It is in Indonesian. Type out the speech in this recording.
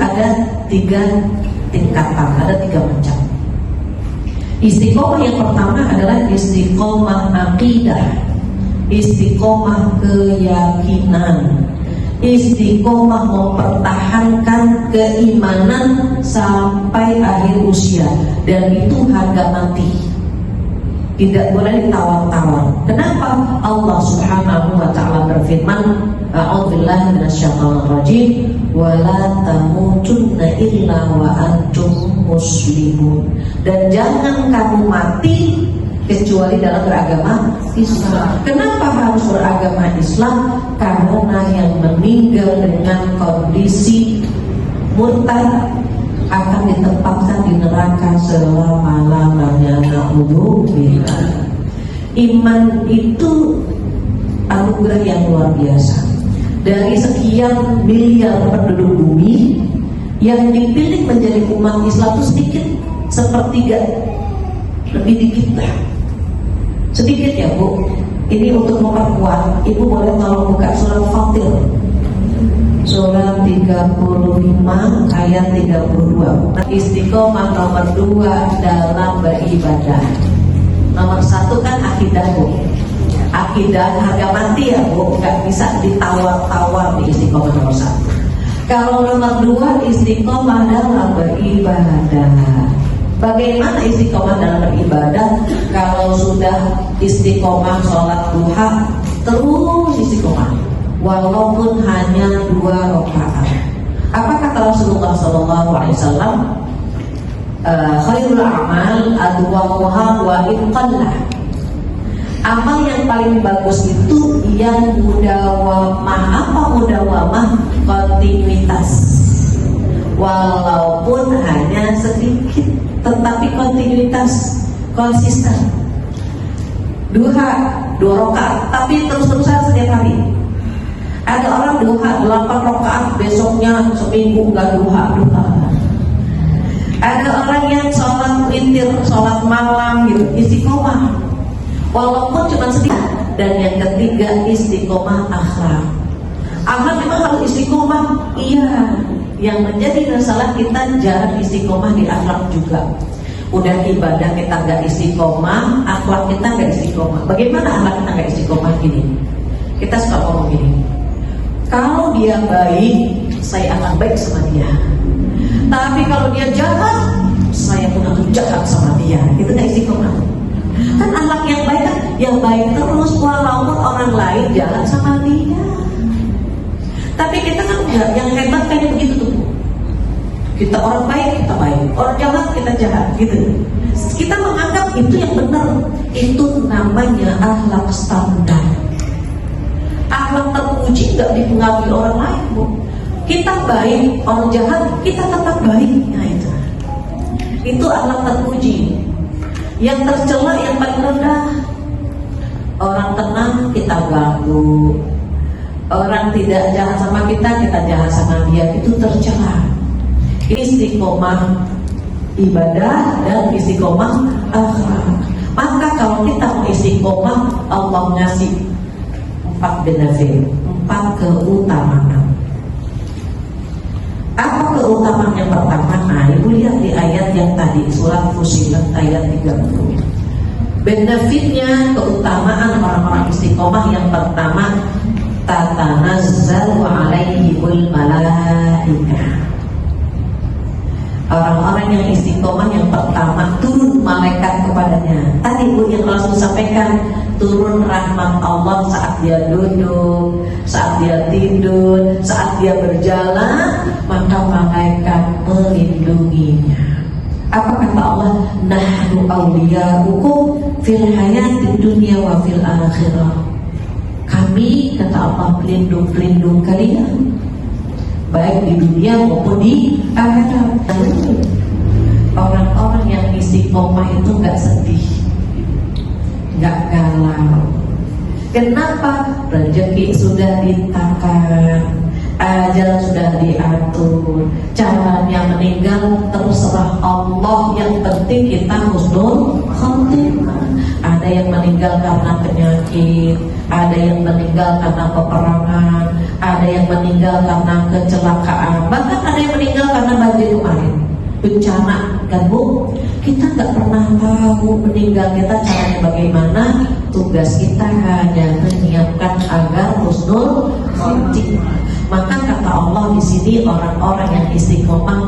ada 3 tingkatan, ada 3 macam. Istiqomah yang pertama adalah istiqomah akidah, istiqomah keyakinan, istiqomah mempertahankan keimanan sampai akhir usia, dan itu harga mati, tidak boleh ditawar-tawar. Kenapa? Allah Subhanahu wa ta'ala berfirman, a'udzubillahi minasyaitonir rajim, wala tamutunna illa wa antum muslimun, dan jangan kamu mati kecuali dalam beragama Islam. Kenapa harus beragama Islam? Karena yang meninggal dengan kondisi murtad akan ditempatkan di neraka selama-lamanya. Na'udzubillah. Iman itu anugerah yang luar biasa. Dari sekian miliar penduduk bumi, yang dipilih menjadi umat Islam itu sedikit, sepertiga, lebih dikit lah. Sedikit ya Bu. Ini untuk memperkuat, Ibu boleh tolong buka surat Fatir, surat 35 ayat 32. Istiqomah nomor 2 dalam beribadah. Nomor 1 kan akidah Bu. Akidah harga mati ya Bu, nggak bisa ditawar-tawar di istiqomah nomor 1. Kalau nomor 2 istiqomah dalam beribadah. Bagaimana istiqomah dalam beribadah? Kalau sudah istiqomah sholat duha, terus istiqomah walaupun hanya 2 rakaat. Apa kata Rasulullah SAW? Khairul a'mal adwamuha wa inqallah. Amal yang paling bagus itu yang mudawamah. Apa mudawamah? Kontinuitas, walaupun hanya sedikit, tetapi kontinuitas, konsisten. Duha 2 rakaat, tapi terus-terusan setiap hari. Ada orang duha 8 rakaat, besoknya seminggu nggak duha. Ada orang yang sholat witir, sholat malam gitu, istiqomah walaupun cuma sedikit. Dan yang ketiga istiqomah akhlak. Akhlak memang harus istiqomah, iya. Yang menjadi masalah kita jarang istiqomah di akhlak juga. Udah ibadah kita nggak istiqomah, akhlak kita nggak istiqomah. Bagaimana akhlak kita nggak istiqomah? Gini, kita suka ngomong gini, kalau dia baik, saya akan baik sama dia. Tapi kalau dia jahat, saya pun akan jahat sama dia. Itu nggak istiqomah. Kan akhlak yang baik kan, yang baik terus walaupun orang lain jahat sama dia. Tapi kita kan enggak, yang hebat kayak begitu tuh. Kita orang baik, kita baik. Orang jahat, kita jahat gitu. Kita menganggap itu yang benar. Itu namanya akhlak standar. Akhlak terpuji nggak dipengaruhi orang lain Bu. Kita baik, orang jahat, kita tetap baik. Nah itu akhlak terpuji. Yang tercela yang paling rendah, orang tenang kita ganggu, orang tidak jahat sama kita, kita jahat sama dia, itu tercela. Istiqomah ibadah dan istiqomah akhlak. Maka kalau kita mau istiqomah, Allah ngasih 4 benefit, 4 keutamaan. Apa keutamaan yang pertama? Nah, Ibu lihat di ayat yang tadi, surat Fussilat ayat 30. Benefitnya, keutamaan orang-orang istiqomah yang pertama, tatanazzalu alaihimul malaikah. Orang-orang yang istiqomah yang pertama, turun malaikat kepadanya. Tadi Bu yang langsung sampaikan, turun rahmat Allah saat dia duduk, saat dia tidur, saat dia berjalan, maka malaikat melindunginya. Apa kata Allah? Nahnu awliya'ukum fil hayatid dunya wa fil akhirah. Kami, kata Allah, pelindung kalian, baik di dunia maupun di akhirat. Orang-orang yang istiqomah itu nggak sedih, nggak galau. Kenapa? Rezeki sudah ditakar, ajal sudah diatur, caranya meninggal terserah Allah. Yang penting kita husnul khotimah. Ada yang meninggal karena penyakit, ada yang meninggal karena peperangan, ada yang meninggal karena kecelakaan, bahkan ada yang meninggal karena karena banjir kemarin, bencana kan Bu, kita nggak pernah tahu meninggal kita caranya bagaimana. Tugas kita hanya menyiapkan agar husnul khotimah. Maka kata Allah di sini, orang-orang yang istiqomah